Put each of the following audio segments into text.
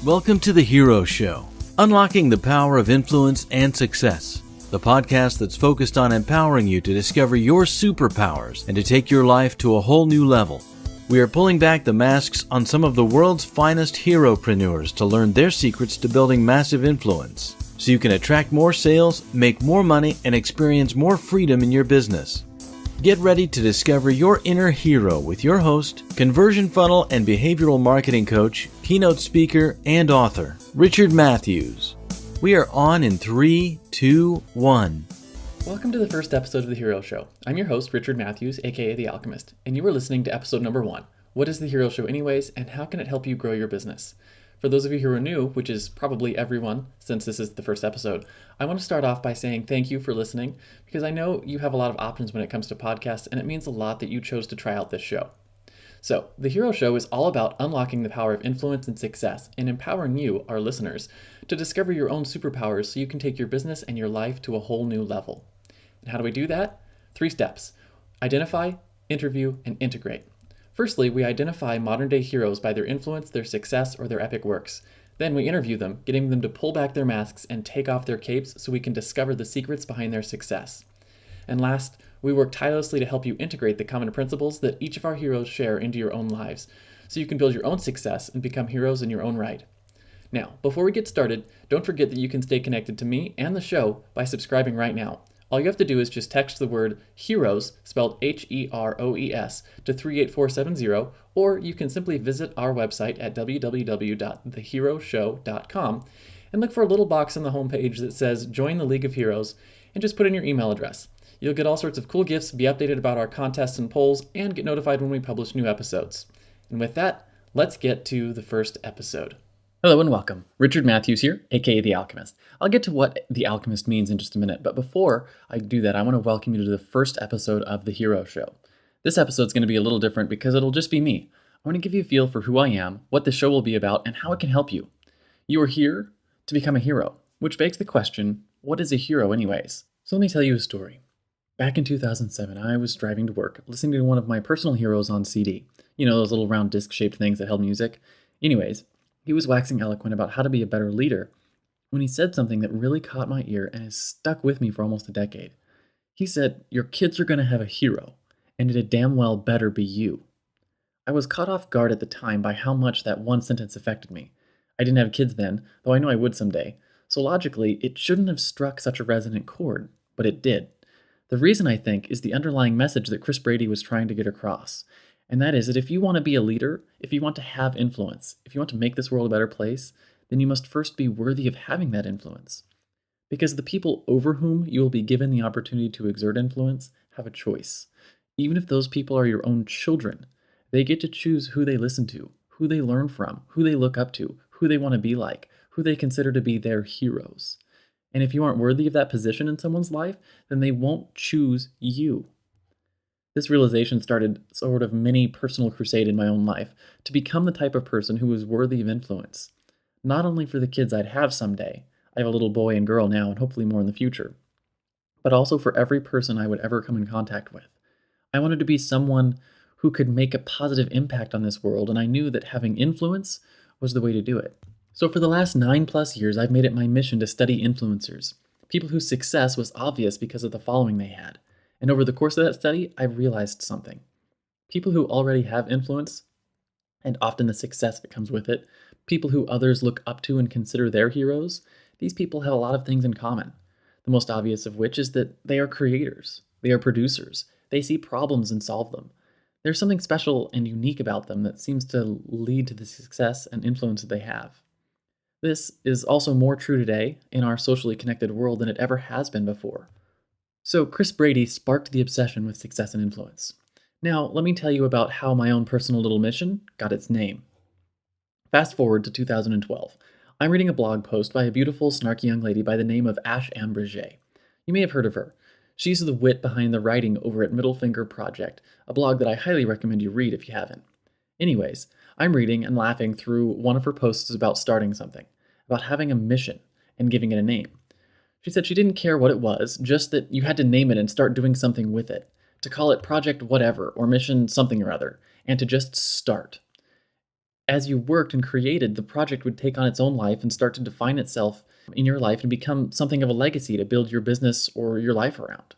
Welcome to The Hero Show, unlocking the power of influence and success. The podcast that's focused on empowering you to discover your superpowers and to take your life to a whole new level. We are pulling back the masks on some of the world's finest heropreneurs to learn their secrets to building massive influence, so you can attract more sales, make more money, and experience more freedom in your business. Get ready to discover your inner hero with your host, conversion funnel and behavioral marketing coach, keynote speaker, and author, Richard Matthews. We are on in 3, 2, 1. Welcome to the first episode of The Hero Show. I'm your host, Richard Matthews, aka The Alchemist, and you are listening to episode number 1. What is The Hero Show anyways, and how can it help you grow your business? For those of you who are new, which is probably everyone since this is the first episode, I want to start off by saying thank you for listening, because I know you have a lot of options when it comes to podcasts, and it means a lot that you chose to try out this show. So, The Hero Show is all about unlocking the power of influence and success and empowering you, our listeners, to discover your own superpowers so you can take your business and your life to a whole new level. And how do we do that? 3 steps. Identify, interview, and integrate. Firstly, we identify modern-day heroes by their influence, their success, or their epic works. Then we interview them, getting them to pull back their masks and take off their capes so we can discover the secrets behind their success. And last, we work tirelessly to help you integrate the common principles that each of our heroes share into your own lives, so you can build your own success and become heroes in your own right. Now, before we get started, don't forget that you can stay connected to me and the show by subscribing right now. All you have to do is just text the word HEROES, spelled HEROES, to 38470, or you can simply visit our website at www.theheroshow.com and look for a little box on the homepage that says Join the League of Heroes, and just put in your email address. You'll get all sorts of cool gifts, be updated about our contests and polls, and get notified when we publish new episodes. And with that, let's get to the first episode. Hello and welcome. Richard Matthews here, aka The Alchemist. I'll get to what The Alchemist means in just a minute, but before I do that, I want to welcome you to the first episode of The Hero Show. This episode's going to be a little different because it'll just be me. I want to give you a feel for who I am, what the show will be about, and how it can help you. You are here to become a hero, which begs the question, what is a hero anyways? So let me tell you a story. Back in 2007, I was driving to work, listening to one of my personal heroes on CD. You know, those little round disc-shaped things that held music. Anyways, he was waxing eloquent about how to be a better leader when he said something that really caught my ear and has stuck with me for almost a decade. He said, "Your kids are going to have a hero, and it damn well better be you." I was caught off guard at the time by how much that one sentence affected me. I didn't have kids then, though I know I would someday, so logically, it shouldn't have struck such a resonant chord, but it did. The reason, I think, is the underlying message that Chris Brady was trying to get across. And that is that if you want to be a leader, if you want to have influence, if you want to make this world a better place, then you must first be worthy of having that influence. Because the people over whom you will be given the opportunity to exert influence have a choice. Even if those people are your own children, they get to choose who they listen to, who they learn from, who they look up to, who they want to be like, who they consider to be their heroes. And if you aren't worthy of that position in someone's life, then they won't choose you. This realization started sort of mini personal crusade in my own life to become the type of person who was worthy of influence. Not only for the kids I'd have someday, I have a little boy and girl now and hopefully more in the future, but also for every person I would ever come in contact with. I wanted to be someone who could make a positive impact on this world, and I knew that having influence was the way to do it. So for the last 9+ years, I've made it my mission to study influencers, people whose success was obvious because of the following they had. And over the course of that study, I've realized something. People who already have influence, and often the success that comes with it, people who others look up to and consider their heroes, these people have a lot of things in common. The most obvious of which is that they are creators, they are producers, they see problems and solve them. There's something special and unique about them that seems to lead to the success and influence that they have. This is also more true today in our socially connected world than it ever has been before. So Chris Brady sparked the obsession with success and influence. Now, let me tell you about how my own personal little mission got its name. Fast forward to 2012. I'm reading a blog post by a beautiful, snarky young lady by the name of Ash Ambrosier. You may have heard of her. She's the wit behind the writing over at Middle Finger Project, a blog that I highly recommend you read if you haven't. Anyways, I'm reading and laughing through one of her posts about starting something, about having a mission and giving it a name. She said she didn't care what it was, just that you had to name it and start doing something with it, to call it Project Whatever or Mission Something or Other, and to just start. As you worked and created, the project would take on its own life and start to define itself in your life and become something of a legacy to build your business or your life around.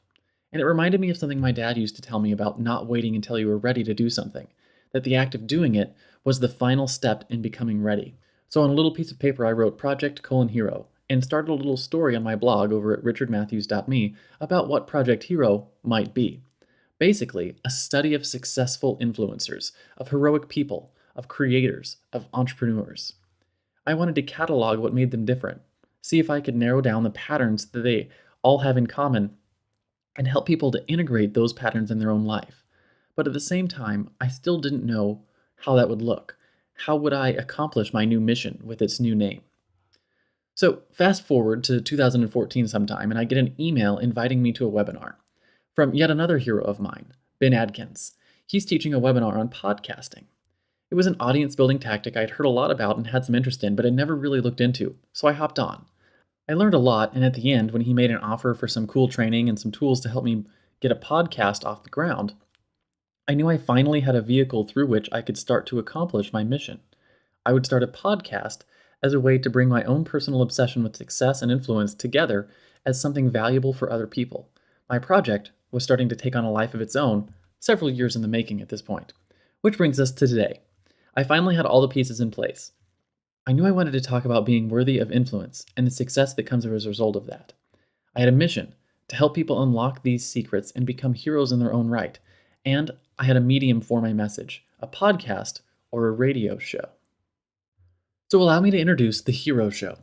And it reminded me of something my dad used to tell me about not waiting until you were ready to do something, that the act of doing it was the final step in becoming ready. So on a little piece of paper, I wrote Project: Hero and started a little story on my blog over at richardmatthews.me about what Project Hero might be. Basically, a study of successful influencers, of heroic people, of creators, of entrepreneurs. I wanted to catalog what made them different, see if I could narrow down the patterns that they all have in common, and help people to integrate those patterns in their own life. But at the same time, I still didn't know how that would look. How would I accomplish my new mission with its new name? So, fast forward to 2014 sometime, and I get an email inviting me to a webinar from yet another hero of mine, Ben Adkins. He's teaching a webinar on podcasting. It was an audience building tactic I'd heard a lot about and had some interest in, but I never really looked into, so I hopped on. I learned a lot, and at the end, when he made an offer for some cool training and some tools to help me get a podcast off the ground, I knew I finally had a vehicle through which I could start to accomplish my mission. I would start a podcast as a way to bring my own personal obsession with success and influence together as something valuable for other people. My project was starting to take on a life of its own, several years in the making at this point. Which brings us to today. I finally had all the pieces in place. I knew I wanted to talk about being worthy of influence and the success that comes as a result of that. I had a mission to help people unlock these secrets and become heroes in their own right, and I had a medium for my message, a podcast or a radio show. So allow me to introduce the Hero Show.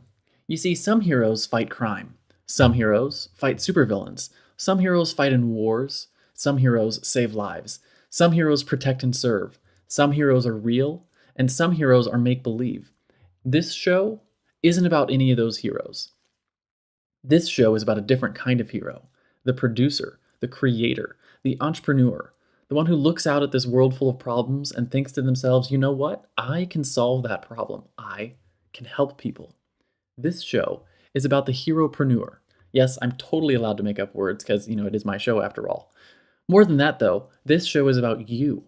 You see, some heroes fight crime. Some heroes fight supervillains. Some heroes fight in wars. Some heroes save lives. Some heroes protect and serve. Some heroes are real, and some heroes are make-believe. This show isn't about any of those heroes. This show is about a different kind of hero, the producer, the creator, the entrepreneur, the one who looks out at this world full of problems and thinks to themselves, you know what? I can solve that problem. I can help people. This show is about the heropreneur. Yes, I'm totally allowed to make up words because, it is my show after all. More than that, though, this show is about you.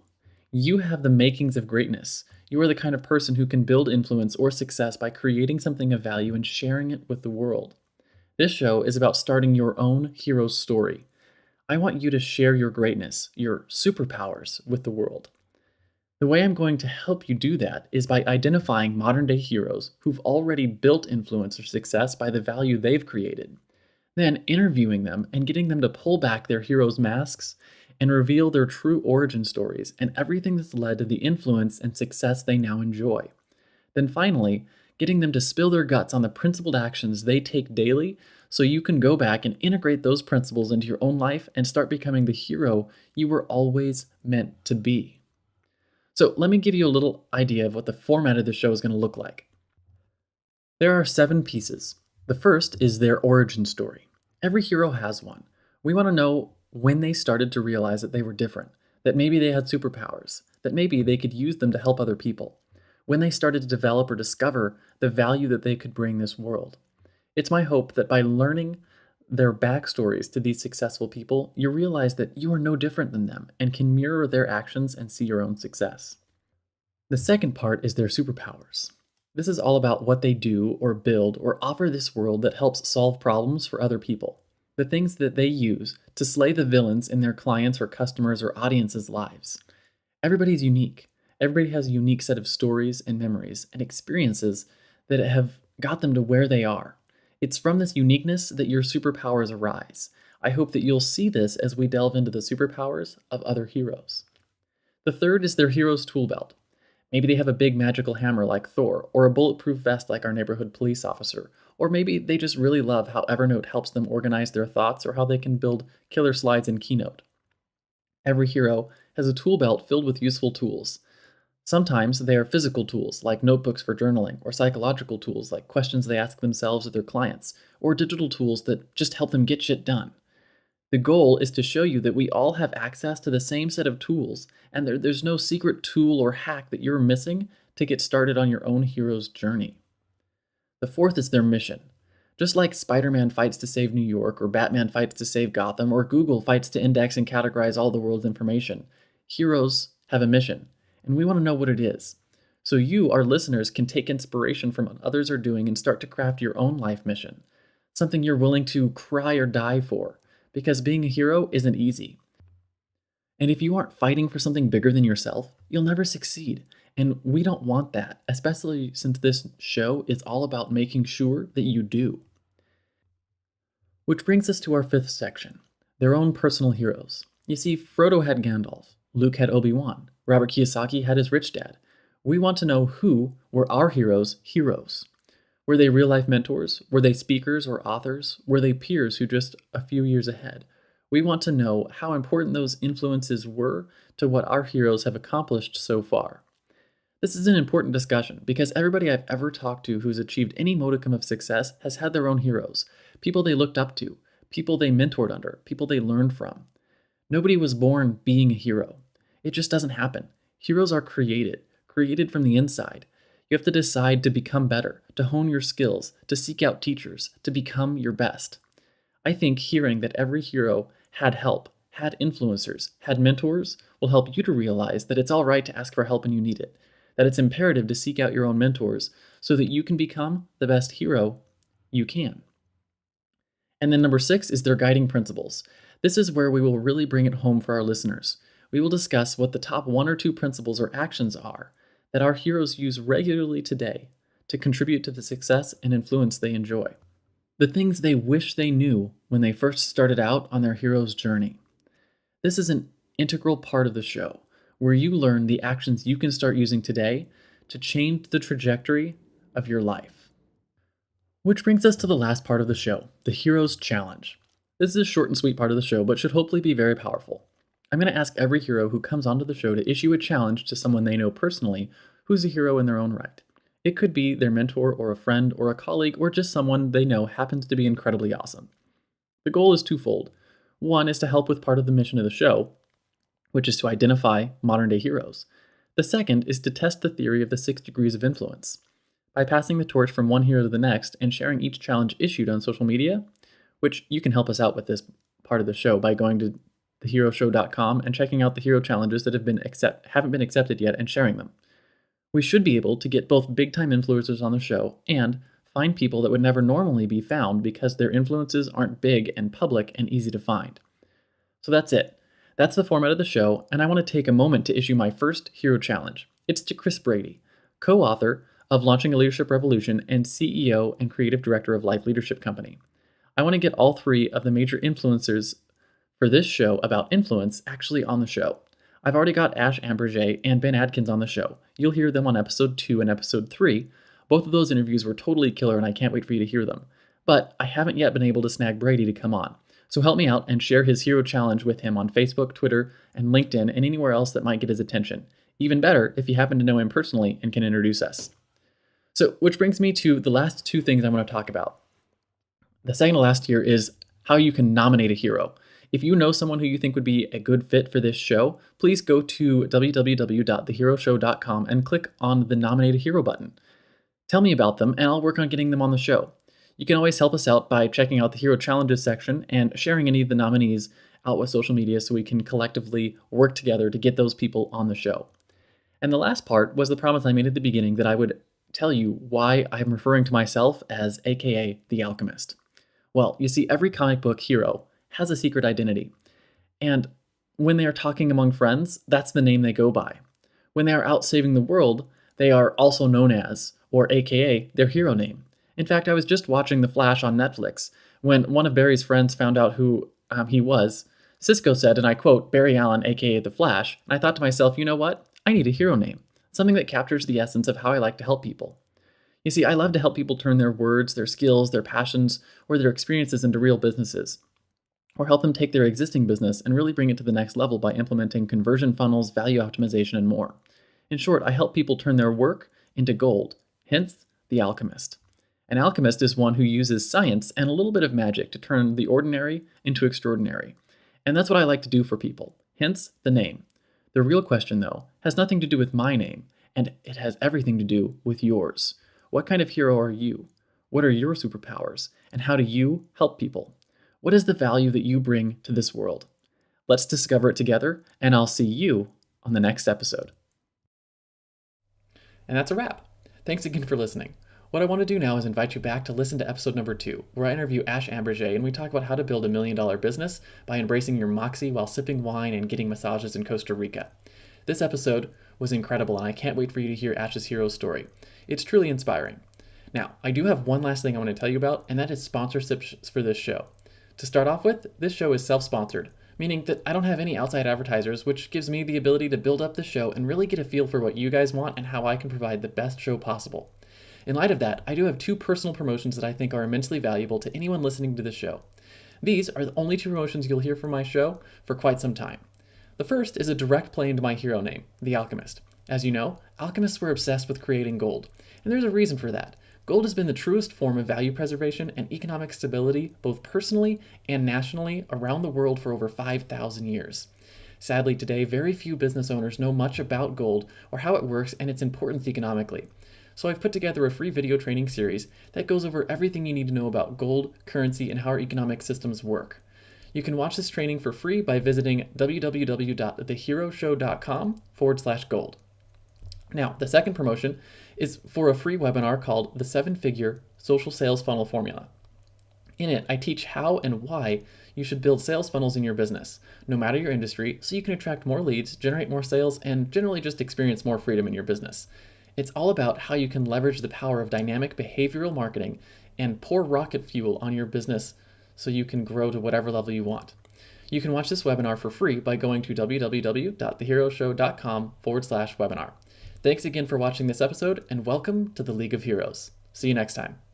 You have the makings of greatness. You are the kind of person who can build influence or success by creating something of value and sharing it with the world. This show is about starting your own hero story. I want you to share your greatness, your superpowers with the world. The way I'm going to help you do that is by identifying modern-day heroes who've already built influence or success by the value they've created, then interviewing them and getting them to pull back their heroes' masks and reveal their true origin stories and everything that's led to the influence and success they now enjoy. Then finally, getting them to spill their guts on the principled actions they take daily so you can go back and integrate those principles into your own life and start becoming the hero you were always meant to be. So let me give you a little idea of what the format of the show is going to look like. There are 7 pieces. The first is their origin story. Every hero has one. We want to know when they started to realize that they were different, that maybe they had superpowers, that maybe they could use them to help other people, when they started to develop or discover the value that they could bring this world. It's my hope that by learning their backstories to these successful people, you realize that you are no different than them and can mirror their actions and see your own success. The second part is their superpowers. This is all about what they do or build or offer this world that helps solve problems for other people. The things that they use to slay the villains in their clients' or customers' or audiences' lives. Everybody's unique. Everybody has a unique set of stories and memories and experiences that have got them to where they are. It's from this uniqueness that your superpowers arise. I hope that you'll see this as we delve into the superpowers of other heroes. The third is their hero's tool belt. Maybe they have a big magical hammer like Thor, or a bulletproof vest like our neighborhood police officer, or maybe they just really love how Evernote helps them organize their thoughts or how they can build killer slides in Keynote. Every hero has a tool belt filled with useful tools. Sometimes they are physical tools like notebooks for journaling, or psychological tools like questions they ask themselves or their clients, or digital tools that just help them get shit done. The goal is to show you that we all have access to the same set of tools, and there's no secret tool or hack that you're missing to get started on your own hero's journey. The fourth is their mission. Just like Spider-Man fights to save New York, or Batman fights to save Gotham, or Google fights to index and categorize all the world's information, heroes have a mission, and we want to know what it is. so you, our listeners, can take inspiration from what others are doing and start to craft your own life mission, something you're willing to cry or die for, because being a hero isn't easy. And if you aren't fighting for something bigger than yourself, you'll never succeed. And we don't want that, especially since this show is all about making sure that you do. Which brings us to our fifth section, their own personal heroes. You see, Frodo had Gandalf, Luke had Obi-Wan, Robert Kiyosaki had his rich dad. We want to know who were our heroes' heroes. Were they real-life mentors? Were they speakers or authors? Were they peers who just a few years ahead? We want to know how important those influences were to what our heroes have accomplished so far. This is an important discussion because everybody I've ever talked to who's achieved any modicum of success has had their own heroes, people they looked up to, people they mentored under, people they learned from. Nobody was born being a hero. It just doesn't happen. Heroes are created from the inside. You have to decide to become better, to hone your skills, to seek out teachers, to become your best. I think hearing that every hero had help, had influencers, had mentors will help you to realize that it's all right to ask for help when you need it, that it's imperative to seek out your own mentors so that you can become the best hero you can. And then number 6 is their guiding principles. This is where we will really bring it home for our listeners. We will discuss what the top 1 or 2 principles or actions are that our heroes use regularly today to contribute to the success and influence they enjoy. The things they wish they knew when they first started out on their hero's journey. This is an integral part of the show, where you learn the actions you can start using today to change the trajectory of your life. Which brings us to the last part of the show, the Hero's Challenge. This is a short and sweet part of the show, but should hopefully be very powerful. I'm going to ask every hero who comes onto the show to issue a challenge to someone they know personally who's a hero in their own right. It could be their mentor or a friend or a colleague or just someone they know happens to be incredibly awesome. The goal is twofold. One is to help with part of the mission of the show, which is to identify modern-day heroes. The second is to test the theory of the 6 degrees of influence. By passing the torch from one hero to the next and sharing each challenge issued on social media, which you can help us out with this part of the show by going to theheroshow.com and checking out the hero challenges that haven't been accepted yet and sharing them. We should be able to get both big-time influencers on the show and find people that would never normally be found because their influences aren't big and public and easy to find. So that's it. That's the format of the show, and I want to take a moment to issue my first hero challenge. It's to Chris Brady, co-author of Launching a Leadership Revolution and CEO and creative director of Life Leadership Company. I want to get all 3 of the major influencers for this show about influence actually on the show. I've already got Ash Amberjay and Ben Adkins on the show. You'll hear them on episode 2 and episode 3. Both of those interviews were totally killer and I can't wait for you to hear them. But I haven't yet been able to snag Brady to come on. So help me out and share his hero challenge with him on Facebook, Twitter, and LinkedIn, and anywhere else that might get his attention. Even better if you happen to know him personally and can introduce us. So, which brings me to the last 2 things I want to talk about. The second to last here is how you can nominate a hero. If you know someone who you think would be a good fit for this show, please go to www.theheroshow.com and click on the Nominate a Hero button. Tell me about them, and I'll work on getting them on the show. You can always help us out by checking out the Hero Challenges section and sharing any of the nominees out with social media so we can collectively work together to get those people on the show. And the last part was the promise I made at the beginning that I would tell you why I'm referring to myself as AKA the Alchemist. Well, you see, every comic book hero has a secret identity. And when they are talking among friends, that's the name they go by. When they are out saving the world, they are also known as, or AKA, their hero name. In fact, I was just watching The Flash on Netflix when one of Barry's friends found out who he was. Cisco said, and I quote, "Barry Allen, aka The Flash," and I thought to myself, you know what? I need a hero name, something that captures the essence of how I like to help people. You see, I love to help people turn their words, their skills, their passions, or their experiences into real businesses, or help them take their existing business and really bring it to the next level by implementing conversion funnels, value optimization, and more. In short, I help people turn their work into gold, hence the Alchemist. An alchemist is one who uses science and a little bit of magic to turn the ordinary into extraordinary. And that's what I like to do for people, hence the name. The real question, though, has nothing to do with my name, and it has everything to do with yours. What kind of hero are you? What are your superpowers? And how do you help people? What is the value that you bring to this world? Let's discover it together, and I'll see you on the next episode. And that's a wrap. Thanks again for listening. What I want to do now is invite you back to listen to episode number 2, where I interview Ash Amberger and we talk about how to build $1 million business by embracing your moxie while sipping wine and getting massages in Costa Rica. This episode was incredible and I can't wait for you to hear Ash's hero story. It's truly inspiring. Now, I do have one last thing I want to tell you about, and that is sponsorships for this show. To start off with, this show is self-sponsored, meaning that I don't have any outside advertisers, which gives me the ability to build up the show and really get a feel for what you guys want and how I can provide the best show possible. In light of that, I do have 2 personal promotions that I think are immensely valuable to anyone listening to this show. These are the only 2 promotions you'll hear from my show for quite some time. The first is a direct play into my hero name, the Alchemist. As you know, alchemists were obsessed with creating gold, and there's a reason for that. Gold has been the truest form of value preservation and economic stability, both personally and nationally, around the world for over 5,000 years. Sadly, today, very few business owners know much about gold or how it works and its importance economically. So I've put together a free video training series that goes over everything you need to know about gold, currency, and how our economic systems work. You can watch this training for free by visiting www.theheroshow.com/gold. Now, the second promotion is for a free webinar called The 7-Figure Social Sales Funnel Formula. In it, I teach how and why you should build sales funnels in your business, no matter your industry, so you can attract more leads, generate more sales, and generally just experience more freedom in your business. It's all about how you can leverage the power of dynamic behavioral marketing and pour rocket fuel on your business so you can grow to whatever level you want. You can watch this webinar for free by going to www.theheroshow.com/webinar. Thanks again for watching this episode and welcome to the League of Heroes. See you next time.